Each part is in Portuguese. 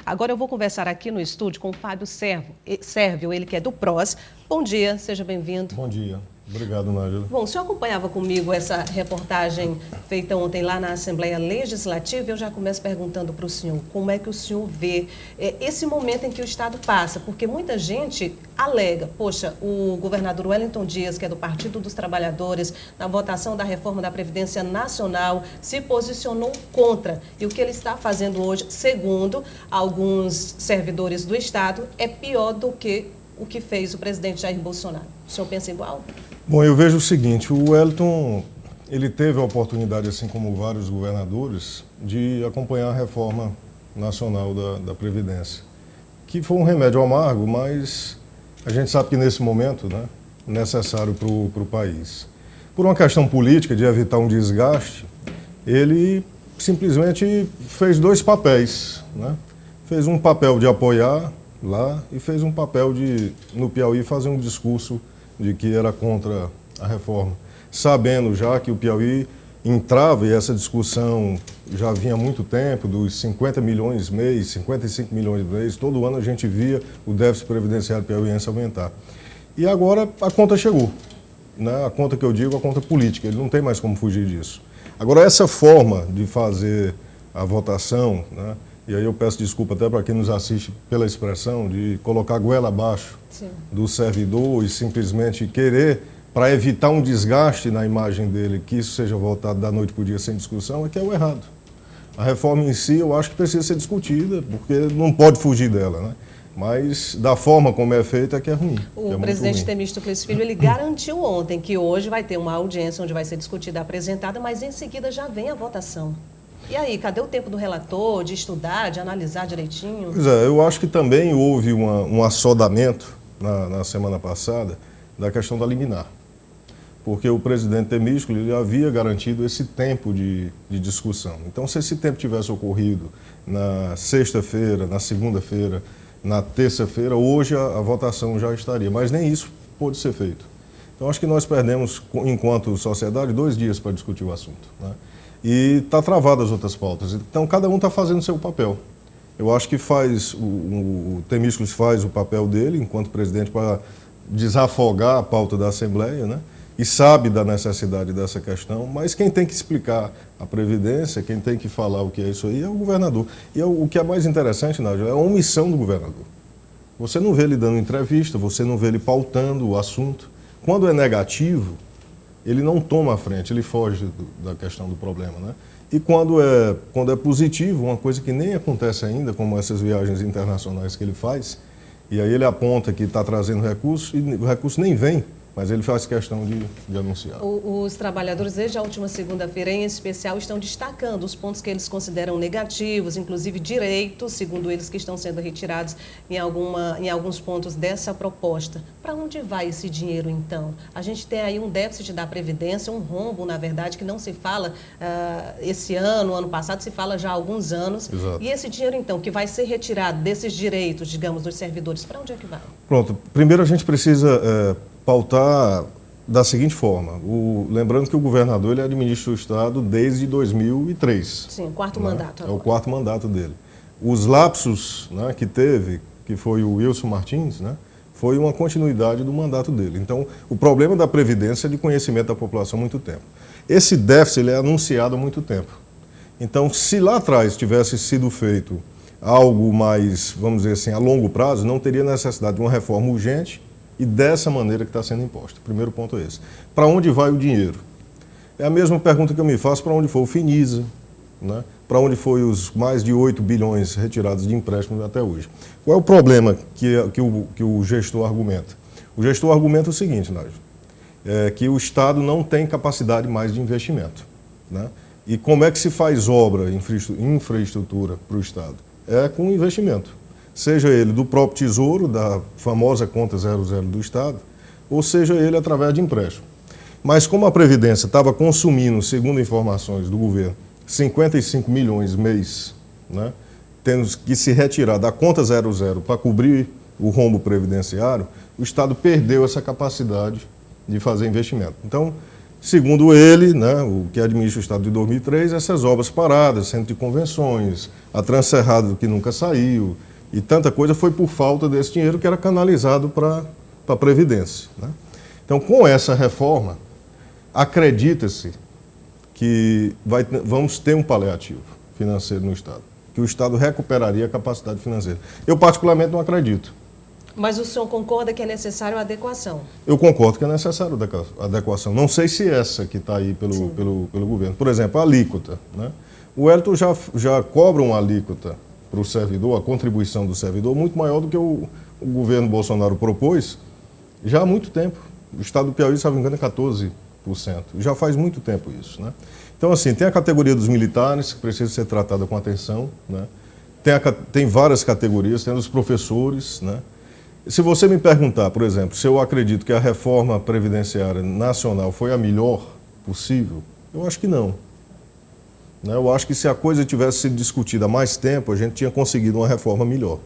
Agora eu vou conversar aqui no estúdio com o Fábio Sérvio, ele que é do PROS. Bom dia, seja bem-vindo. Bom dia. Obrigado, Nájila. Bom, o senhor acompanhava comigo essa reportagem feita ontem lá na Assembleia Legislativa. Eu já começo perguntando para o senhor como é que o senhor vê esse momento em que o Estado passa, porque muita gente alega, poxa, o governador Wellington Dias, que é do Partido dos Trabalhadores, na votação da reforma da Previdência Nacional, se posicionou contra. E o que ele está fazendo hoje, segundo alguns servidores do Estado, é pior do que o que fez o presidente Jair Bolsonaro. O senhor pensa igual? Bom, eu vejo o seguinte, o Wellington, ele teve a oportunidade, assim como vários governadores, de acompanhar a reforma nacional da Previdência, que foi um remédio amargo, mas a gente sabe que nesse momento, né, necessário para o país. Por uma questão política, de evitar um desgaste, ele simplesmente fez dois papéis, né? Fez um papel de apoiar lá e fez um papel de, no Piauí, fazer um discurso de que era contra a reforma, sabendo já que o Piauí entrava, e essa discussão já vinha há muito tempo, dos 50 milhões mês, 55 milhões mês, todo ano a gente via o déficit previdenciário piauiense aumentar. E agora a conta chegou, né? A conta que eu digo, a conta política, ele não tem mais como fugir disso. Agora, essa forma de fazer a votação, né? E aí eu peço desculpa até para quem nos assiste pela expressão de colocar a goela abaixo do servidor e simplesmente querer, para evitar um desgaste na imagem dele, que isso seja votado da noite para o dia sem discussão, é que é o errado. A reforma em si eu acho que precisa ser discutida, porque não pode fugir dela, né? Mas da forma como é feita é que é ruim. O presidente Temístocles Filho, ele garantiu ontem que hoje vai ter uma audiência onde vai ser discutida, apresentada, mas em seguida já vem a votação. E aí, cadê o tempo do relator, de estudar, de analisar direitinho? Pois é, eu acho que também houve um assodamento na semana passada da questão da liminar. Porque o presidente Temístocles ele havia garantido esse tempo de discussão. Então, se esse tempo tivesse ocorrido na sexta-feira, na segunda-feira, na terça-feira, hoje a votação já estaria. Mas nem isso pôde ser feito. Então, acho que nós perdemos, enquanto sociedade, 2 dias para discutir o assunto, né? E está travado as outras pautas. Então, cada um está fazendo o seu papel. Eu acho que o Temístocles faz o papel dele, enquanto presidente, para desafogar a pauta da Assembleia, né? E sabe da necessidade dessa questão, mas quem tem que explicar a Previdência, quem tem que falar o que é isso aí, é o governador. E o que é mais interessante, Nádia, é a omissão do governador. Você não vê ele dando entrevista, você não vê ele pautando o assunto. Quando é negativo, ele não toma a frente, ele foge da questão do problema, né? E quando é positivo, uma coisa que nem acontece ainda, como essas viagens internacionais que ele faz, e aí ele aponta que está trazendo recurso, e o recurso nem vem, mas ele faz questão de anunciar. Os trabalhadores, desde a última segunda-feira, em especial, estão destacando os pontos que eles consideram negativos, inclusive direitos, segundo eles, que estão sendo retirados em alguns pontos dessa proposta. Para onde vai esse dinheiro, então? A gente tem aí um déficit da Previdência, um rombo, na verdade, que não se fala esse ano passado, se fala já há alguns anos. Exato. E esse dinheiro, então, que vai ser retirado desses direitos, digamos, dos servidores, para onde é que vai? Pronto. Primeiro a gente precisa pautar da seguinte forma. Lembrando que o governador ele administra o Estado desde 2003. Sim, o quarto né? mandato. Agora. É o quarto mandato dele. Os lapsos, né, que teve, que foi o Wilson Martins, né, foi uma continuidade do mandato dele. Então, o problema da Previdência é de conhecimento da população há muito tempo. Esse déficit ele é anunciado há muito tempo. Então, se lá atrás tivesse sido feito algo mais, vamos dizer assim, a longo prazo, não teria necessidade de uma reforma urgente e dessa maneira que está sendo imposta. O primeiro ponto é esse. Para onde vai o dinheiro? É a mesma pergunta que eu me faço para onde foi o Finisa, né? Para onde foi os mais de 8 bilhões retirados de empréstimos até hoje. Qual é o problema que o gestor argumenta? O gestor argumenta o seguinte, Nádia, que o Estado não tem capacidade mais de investimento, né? E como é que se faz obra, infraestrutura para o Estado? É com investimento. Seja ele do próprio Tesouro, da famosa conta 00 do Estado, ou seja ele através de empréstimo. Mas como a Previdência estava consumindo, segundo informações do governo, 55 milhões mês, né, tendo que se retirar da conta 00 para cobrir o rombo previdenciário, o Estado perdeu essa capacidade de fazer investimento. Então, Segundo ele, né, o que administra o Estado de 2003, essas obras paradas, centro de convenções, a Transcerrado que nunca saiu, e tanta coisa foi por falta desse dinheiro que era canalizado para a Previdência, né? Então, com essa reforma, acredita-se que vamos ter um paliativo financeiro no Estado, que o Estado recuperaria a capacidade financeira. Eu, particularmente, não acredito. Mas o senhor concorda que é necessário a adequação? Eu concordo que é necessário a adequação. Não sei se essa que está aí pelo governo. Por exemplo, a alíquota, né? O Wellington já cobra uma alíquota para o servidor, a contribuição do servidor, muito maior do que o governo Bolsonaro propôs já há muito tempo. O Estado do Piauí, se não me engano, é 14%. Já faz muito tempo isso, né? Então, assim, tem a categoria dos militares, que precisa ser tratada com atenção, né? Tem várias categorias, tem os professores, né? Se você me perguntar, por exemplo, se eu acredito que a reforma previdenciária nacional foi a melhor possível, eu acho que não. Né? Eu acho que se a coisa tivesse sido discutida há mais tempo, a gente tinha conseguido uma reforma melhor.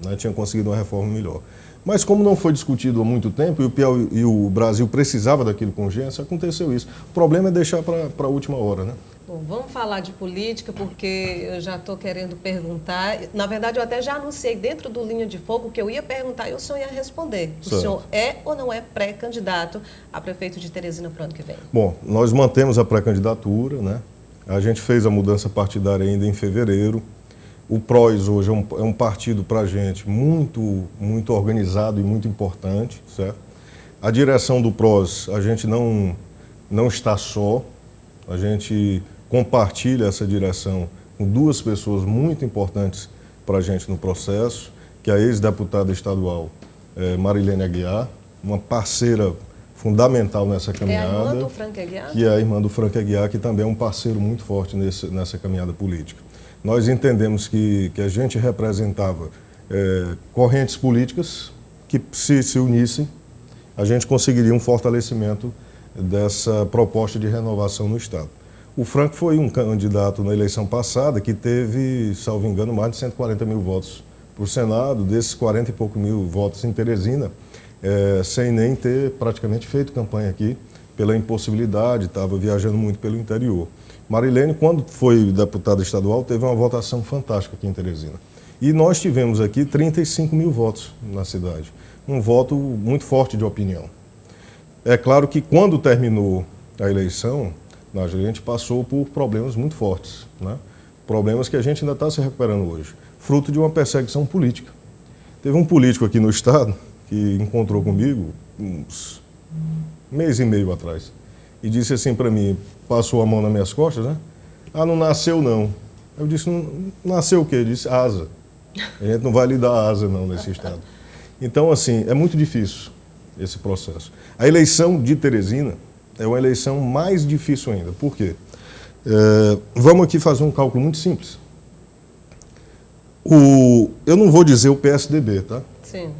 Né? Tinha conseguido uma reforma melhor. Mas como não foi discutido há muito tempo e o Brasil precisava daquilo com urgência, aconteceu isso. O problema é deixar para a última hora, né? Bom, vamos falar de política, porque eu já estou querendo perguntar. Na verdade, eu até já anunciei dentro do Linha de Fogo que eu ia perguntar e o senhor ia responder. O senhor é ou não é pré-candidato a prefeito de Teresina para o ano que vem? Bom, nós mantemos a pré-candidatura, né? A gente fez a mudança partidária ainda em fevereiro. O PROS hoje é um partido para a gente muito organizado e muito importante, certo? A direção do PROS, a gente não está só, a gente compartilha essa direção com duas pessoas muito importantes para a gente no processo, que é a ex-deputada estadual Marilene Aguiar, uma parceira fundamental nessa caminhada. É a irmã do Frank Aguiar? Que é a irmã do Frank Aguiar, que também é um parceiro muito forte nessa caminhada política. Nós entendemos que a gente representava correntes políticas que, se unissem, a gente conseguiria um fortalecimento dessa proposta de renovação no Estado. O Frank foi um candidato na eleição passada que teve, salvo engano, mais de 140 mil votos para o Senado, desses 40 e poucos mil votos em Teresina, sem nem ter praticamente feito campanha aqui, pela impossibilidade, estava viajando muito pelo interior. Marilene, quando foi deputada estadual, teve uma votação fantástica aqui em Teresina. E nós tivemos aqui 35 mil votos na cidade, um voto muito forte de opinião. É claro que quando terminou a eleição, a gente passou por problemas muito fortes, né? Problemas que a gente ainda está se recuperando hoje, fruto de uma perseguição política. Teve um político aqui no estado que encontrou comigo uns mês e meio atrás e disse assim para mim, passou a mão nas minhas costas, né? Ah, não nasceu não. Eu disse, não nasceu o quê? Ele disse, asa. A gente não vai lhe dar asa não nesse estado. Então, assim, é muito difícil esse processo. A eleição de Teresina é uma eleição mais difícil ainda. Por quê? Vamos aqui fazer um cálculo muito simples. Eu não vou dizer o PSDB, tá? Sim.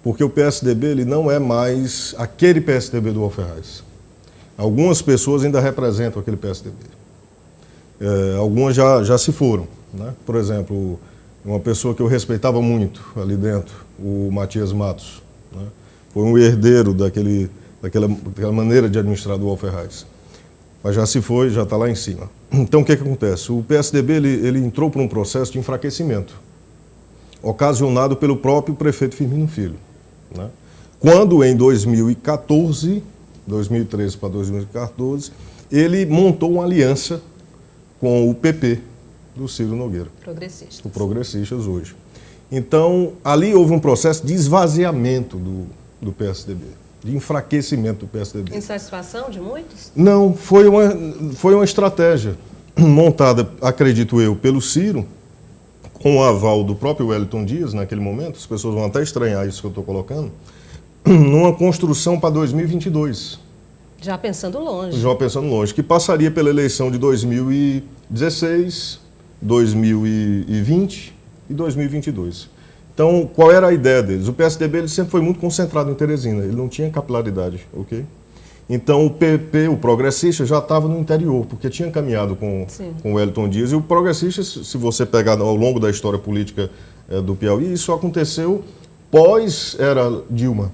Porque o PSDB ele não é mais aquele PSDB do Alferraz. Algumas pessoas ainda representam aquele PSDB. Algumas já se foram, né? Por exemplo, uma pessoa que eu respeitava muito ali dentro, o Matias Matos, né? Foi um herdeiro daquela maneira de administrar do Alferraz. Mas já se foi, já está lá em cima. Então, o que acontece? O PSDB ele entrou por um processo de enfraquecimento, ocasionado pelo próprio prefeito Firmino Filho, né? Quando, em 2013 para 2014, ele montou uma aliança com o PP do Ciro Nogueira. Progressistas. O Progressistas hoje. Então, ali houve um processo de esvaziamento do PSDB, de enfraquecimento do PSDB. Insatisfação de muitos? Não, foi uma estratégia montada, acredito eu, pelo Ciro, com o aval do próprio Wellington Dias, naquele momento, as pessoas vão até estranhar isso que eu estou colocando, numa construção para 2022. Já pensando longe. Já pensando longe, que passaria pela eleição de 2016, 2020 e 2022. Então, qual era a ideia deles? O PSDB ele sempre foi muito concentrado em Teresina, ele não tinha capilaridade, ok? Então, o PP, o Progressista, já estava no interior, porque tinha caminhado com o Wellington Dias. E o Progressista, se você pegar ao longo da história política do Piauí, isso aconteceu pós-era Dilma.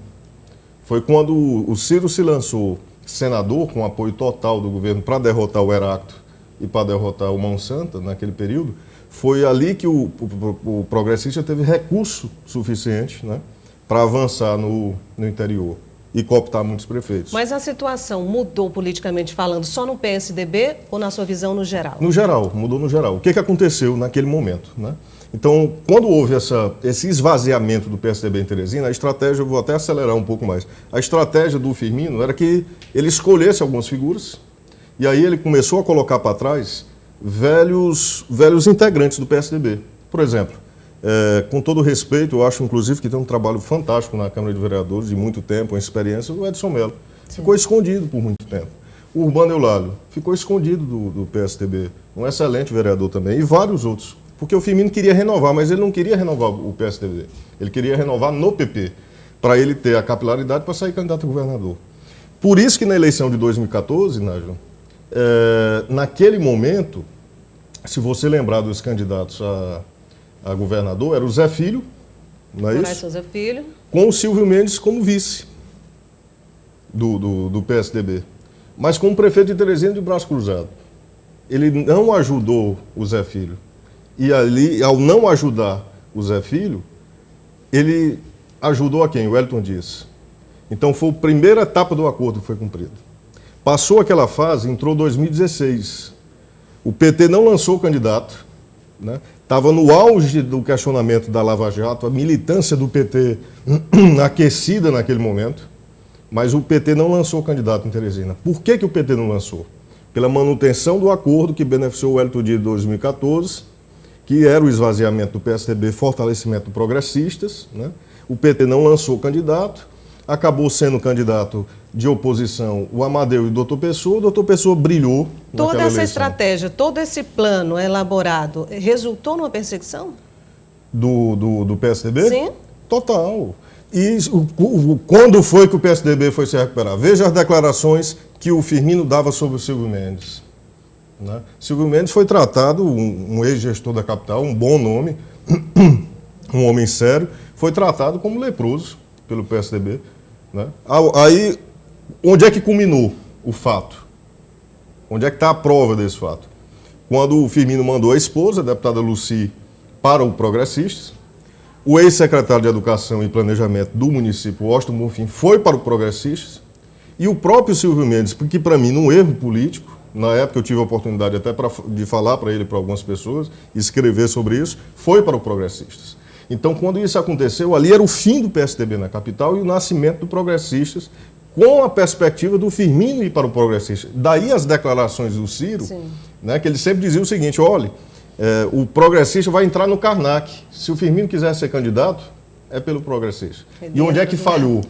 Foi quando o Ciro se lançou senador, com apoio total do governo, para derrotar o Heráclito e para derrotar o Mão Santa, naquele período, foi ali que o progressista teve recurso suficiente, né, para avançar no interior e cooptar muitos prefeitos. Mas a situação mudou politicamente falando só no PSDB ou na sua visão no geral? No geral, mudou no geral. O que aconteceu naquele momento, né? Então, quando houve esse esvaziamento do PSDB em Teresina, a estratégia, eu vou até acelerar um pouco mais, a estratégia do Firmino era que ele escolhesse algumas figuras e aí ele começou a colocar para trás velhos integrantes do PSDB. Por exemplo, com todo respeito, eu acho inclusive que tem um trabalho fantástico na Câmara de Vereadores, de muito tempo, uma experiência, o Edson Mello. Sim. Ficou escondido por muito tempo. O Urbano Eulálio ficou escondido do PSDB, um excelente vereador também, e vários outros. Porque o Firmino queria renovar, mas ele não queria renovar o PSDB. Ele queria renovar no PP, para ele ter a capilaridade para sair candidato a governador. Por isso que na eleição de 2014, Nájila, naquele momento, se você lembrar dos candidatos a governador, era o Zé Filho, não é isso? Zé Filho. Com o Silvio Mendes como vice do PSDB. Mas como prefeito de Teresina de braço cruzado. Ele não ajudou o Zé Filho. E ali, ao não ajudar o Zé Filho, ele ajudou a quem? O Wellington Dias. Então foi a primeira etapa do acordo que foi cumprida. Passou aquela fase, entrou 2016. O PT não lançou o candidato, né? Estava no auge do questionamento da Lava Jato, a militância do PT aquecida naquele momento, mas o PT não lançou o candidato em Teresina. Por que o PT não lançou? Pela manutenção do acordo que beneficiou o Wellington Dias em 2014, que era o esvaziamento do PSDB, fortalecimento de progressistas, né? O PT não lançou candidato, acabou sendo candidato de oposição o Amadeu e o Dr. Pessoa. O Dr. Pessoa brilhou Toda essa eleição. estratégia, todo esse plano elaborado, resultou numa perseguição? Do PSDB? Sim. Total. E quando foi que o PSDB foi se recuperar? Veja as declarações que o Firmino dava sobre o Silvio Mendes. Né? Silvio Mendes foi tratado, um ex-gestor da capital, um bom nome, um homem sério, foi tratado como leproso pelo PSDB. Né? Aí, onde é que culminou o fato? Onde é que está a prova desse fato? Quando o Firmino mandou a esposa, a deputada Lucy, para o Progressistas, o ex-secretário de Educação e Planejamento do município, Washington Bonfim, foi para o Progressistas, e o próprio Silvio Mendes, que para mim, num erro político, na época eu tive a oportunidade até de falar para ele, para algumas pessoas, escrever sobre isso, foi para o Progressistas. Então, quando isso aconteceu, ali era o fim do PSDB na capital e o nascimento do Progressistas, com a perspectiva do Firmino ir para o Progressistas. Daí as declarações do Ciro, né, que ele sempre dizia o seguinte: olha, o Progressista vai entrar no Karnak. Se o Firmino quiser ser candidato, é pelo Progressista. E onde é que falhou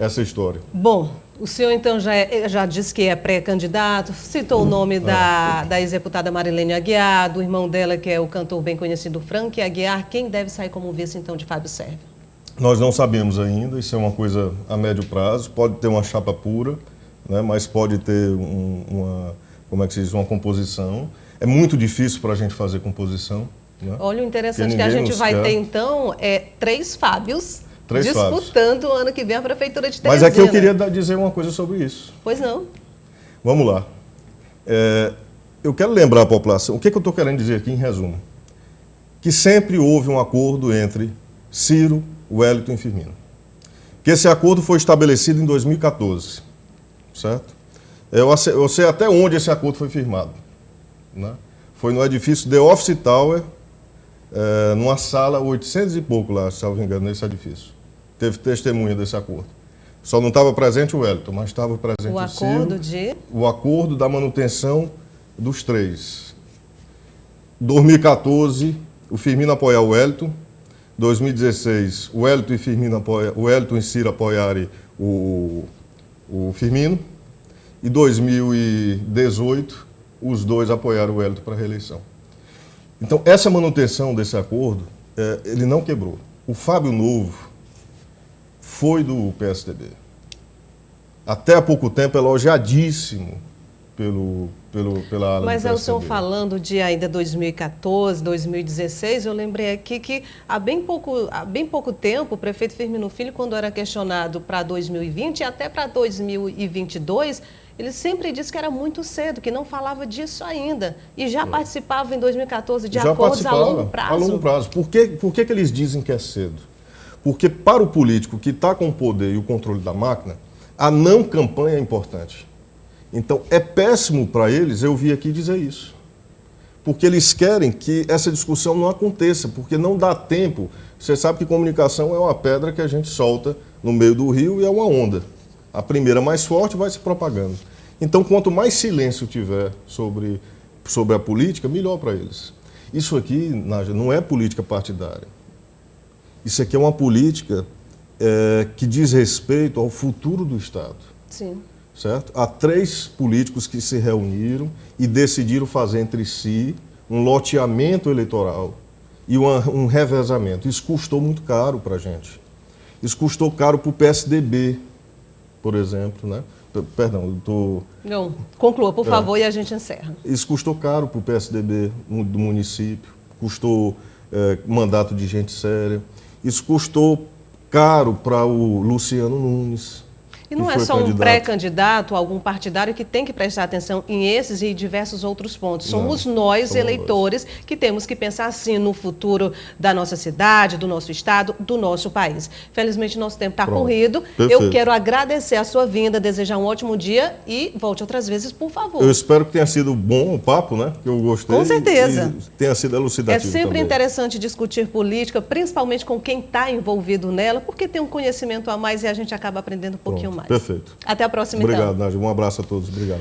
essa história? Bom, o senhor então já disse que é pré-candidato, citou o nome da ex-deputada Marilene Aguiar, do irmão dela, que é o cantor bem conhecido Frank Aguiar. Quem deve sair como vice então de Fábio Serra? Nós não sabemos ainda, isso é uma coisa a médio prazo, pode ter uma chapa pura, né, mas pode ter como é que se diz, uma composição. É muito difícil para a gente fazer composição. Né? Olha, o interessante que a gente vai ter então 3 Fábios disputando o ano que vem a Prefeitura de Teresina. Mas aqui eu queria dizer uma coisa sobre isso. Pois não. Vamos lá. Eu quero lembrar a população, o que eu estou querendo dizer aqui em resumo? Que sempre houve um acordo entre Ciro, Wellington e Firmino. Que esse acordo foi estabelecido em 2014, certo? Eu sei até onde esse acordo foi firmado. Né? Foi no edifício The Office Tower, numa sala 800 e pouco lá, se salvo engano, nesse edifício. Teve testemunha desse acordo. Só não estava presente o Wellington, mas estava presente o Ciro. O acordo de? O acordo da manutenção dos 3. 2014, o Firmino apoiar o Wellington. 2016, o Wellington e Ciro apoiarem o Firmino. E 2018, os dois apoiaram o Wellington para a reeleição. Então, essa manutenção desse acordo, ele não quebrou. O Fábio Novo foi do PSDB. Até há pouco tempo, elogiadíssimo pela ala Mas do é o senhor PSDB. falando de ainda 2014, 2016, eu lembrei aqui que há bem pouco tempo, o prefeito Firmino Filho, quando era questionado para 2020 e até para 2022, ele sempre disse que era muito cedo, que não falava disso ainda. E já participava em 2014 de acordos a longo prazo. A longo prazo. Por que eles dizem que é cedo? Porque para o político que está com o poder e o controle da máquina, a não campanha é importante. Então, é péssimo para eles eu vir aqui dizer isso. Porque eles querem que essa discussão não aconteça, porque não dá tempo. Você sabe que comunicação é uma pedra que a gente solta no meio do rio e é uma onda. A primeira mais forte vai se propagando. Então, quanto mais silêncio tiver sobre a política, melhor para eles. Isso aqui, Nádia, não é política partidária. Isso aqui é uma política que diz respeito ao futuro do Estado. Sim. Certo? Há 3 políticos que se reuniram e decidiram fazer entre si um loteamento eleitoral e um revezamento. Isso custou muito caro para a gente. Isso custou caro para o PSDB, por exemplo, né? Perdão, eu estou... Não, conclua, por favor, e a gente encerra. Isso custou caro para o PSDB do município, custou mandato de gente séria. Isso custou caro para o Luciano Nunes. E não é só um pré-candidato, algum partidário que tem que prestar atenção em esses e diversos outros pontos. Somos nós, eleitores, que temos que pensar assim no futuro da nossa cidade, do nosso estado, do nosso país. Felizmente, nosso tempo está corrido. Perfeito. Eu quero agradecer a sua vinda, desejar um ótimo dia e volte outras vezes, por favor. Eu espero que tenha sido bom o papo, né? Que eu gostei. Com certeza. E tenha sido elucidativo É sempre também. interessante discutir política, principalmente com quem está envolvido nela, porque tem um conhecimento a mais e a gente acaba aprendendo um pouquinho mais. Perfeito. Até a próxima, Obrigado, então. Nádia. Um abraço a todos. Obrigado.